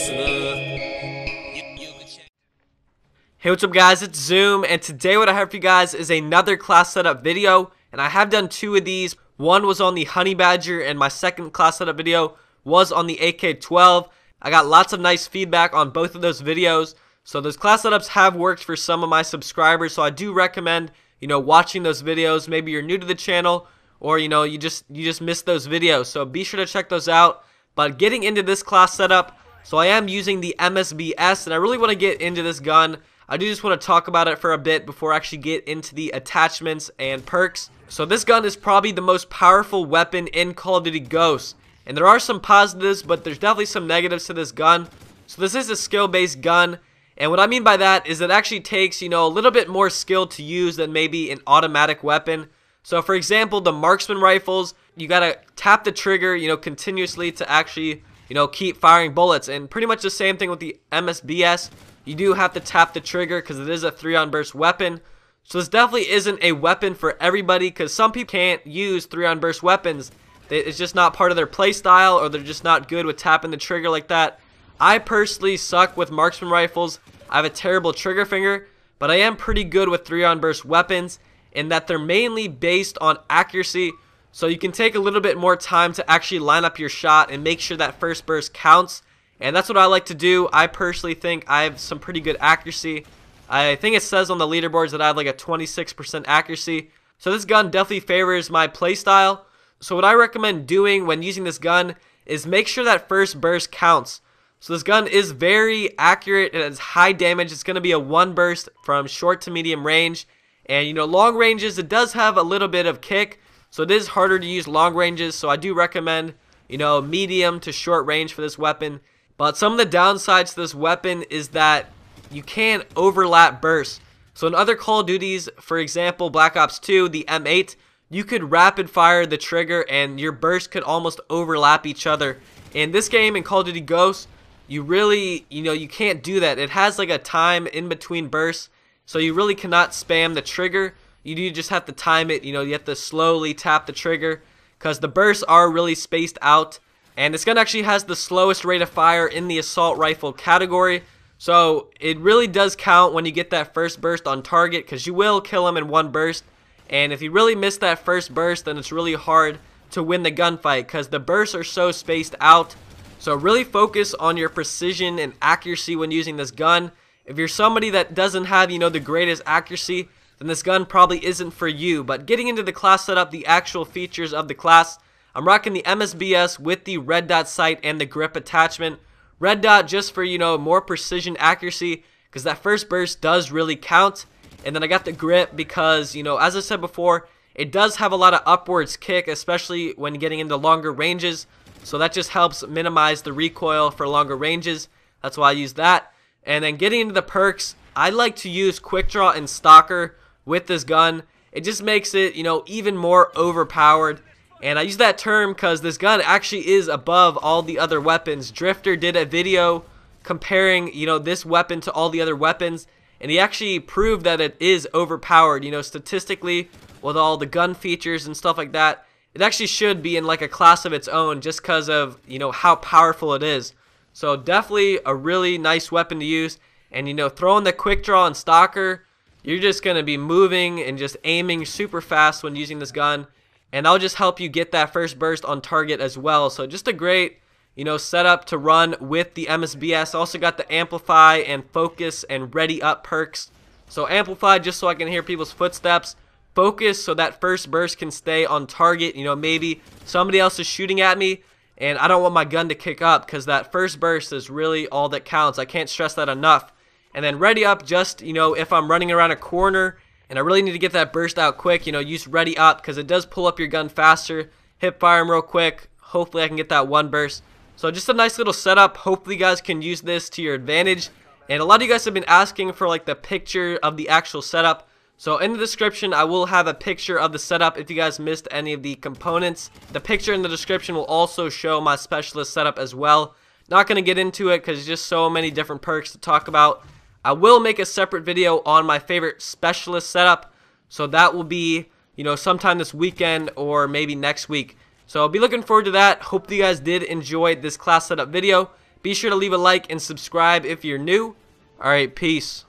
Hey, what's up guys, it's Zoom, and today what I have for you guys is another class setup video, and I have done two of these. One was on the Honey Badger, and my second class setup video was on the AK-12. I got lots of nice feedback on both of those videos, so those class setups have worked for some of my subscribers, so I do recommend, watching those videos. Maybe you're new to the channel, or, you just missed those videos, so be sure to check those out. But getting into this class setup, so I am using the MSBS, and I really want to get into this gun. I do just want to talk about it for a bit before I actually get into the attachments and perks. So this gun is probably the most powerful weapon in Call of Duty Ghosts. And there are some positives, but there's definitely some negatives to this gun. So this is a skill-based gun. And what I mean by that is it actually takes, a little bit more skill to use than maybe an automatic weapon. So for example, the marksman rifles, you gotta tap the trigger, continuously to actually, keep firing bullets. And pretty much the same thing with the MSBS. You do have to tap the trigger because it is a 3-round burst weapon. So this definitely isn't a weapon for everybody because some people can't use 3-round burst weapons. It's just not part of their playstyle, or they're just not good with tapping the trigger like that. I personally suck with marksman rifles. I have a terrible trigger finger, but I am pretty good with 3-round burst weapons in that they're mainly based on accuracy. So you can take a little bit more time to actually line up your shot and make sure that first burst counts. And that's what I like to do. I personally think I have some pretty good accuracy. I think it says on the leaderboards that I have like a 26% accuracy. So this gun definitely favors my playstyle. So what I recommend doing when using this gun is make sure that first burst counts. So this gun is very accurate. It has high damage. It's going to be a 1 burst from short to medium range. And long ranges, it does have a little bit of kick. So it is harder to use long ranges. So I do recommend, medium to short range for this weapon. But some of the downsides to this weapon is that you can't overlap bursts. So in other Call of Duties, for example, Black Ops 2, the M8, you could rapid fire the trigger and your bursts could almost overlap each other. In this game, in Call of Duty Ghosts, you really, you can't do that. It has like a time in between bursts, so you really cannot spam the trigger. You do just have to time it, you have to slowly tap the trigger because the bursts are really spaced out. And this gun actually has the slowest rate of fire in the assault rifle category. So it really does count when you get that first burst on target because you will kill him in 1 burst. And if you really miss that first burst, then it's really hard to win the gunfight because the bursts are so spaced out. So really focus on your precision and accuracy when using this gun. If you're somebody that doesn't have, the greatest accuracy, then this gun probably isn't for you. But getting into the class setup, the actual features of the class, I'm rocking the MSBS with the red dot sight and the grip attachment. Red dot just for, more precision accuracy because that first burst does really count. And then I got the grip because, as I said before, it does have a lot of upwards kick, especially when getting into longer ranges. So that just helps minimize the recoil for longer ranges. That's why I use that. And then getting into the perks, I like to use quick draw and stalker with this gun. It just makes it, even more overpowered. And I use that term because this gun actually is above all the other weapons. Drifter did a video comparing, this weapon to all the other weapons. And he actually proved that it is overpowered, statistically with all the gun features and stuff like that. It actually should be in like a class of its own just because of, how powerful it is. So definitely a really nice weapon to use. And, throwing the quick draw and stalker, you're just going to be moving and just aiming super fast when using this gun. And that'll just help you get that first burst on target as well. So just a great, setup to run with the MSBS. Also got the amplify and focus and ready up perks. So amplify just so I can hear people's footsteps. Focus so that first burst can stay on target. maybe somebody else is shooting at me and I don't want my gun to kick up because that first burst is really all that counts. I can't stress that enough. And then ready up just, if I'm running around a corner and I really need to get that burst out quick, use ready up because it does pull up your gun faster. Hip fire him real quick. Hopefully I can get that 1 burst. So just a nice little setup. Hopefully you guys can use this to your advantage. And a lot of you guys have been asking for like the picture of the actual setup. So in the description I will have a picture of the setup if you guys missed any of the components. The picture in the description will also show my specialist setup as well. Not going to get into it because there's just so many different perks to talk about. I will make a separate video on my favorite specialist setup, so that will be, sometime this weekend or maybe next week. So I'll be looking forward to that. Hope you guys did enjoy this class setup video. Be sure to leave a like and subscribe if you're new. Alright, peace.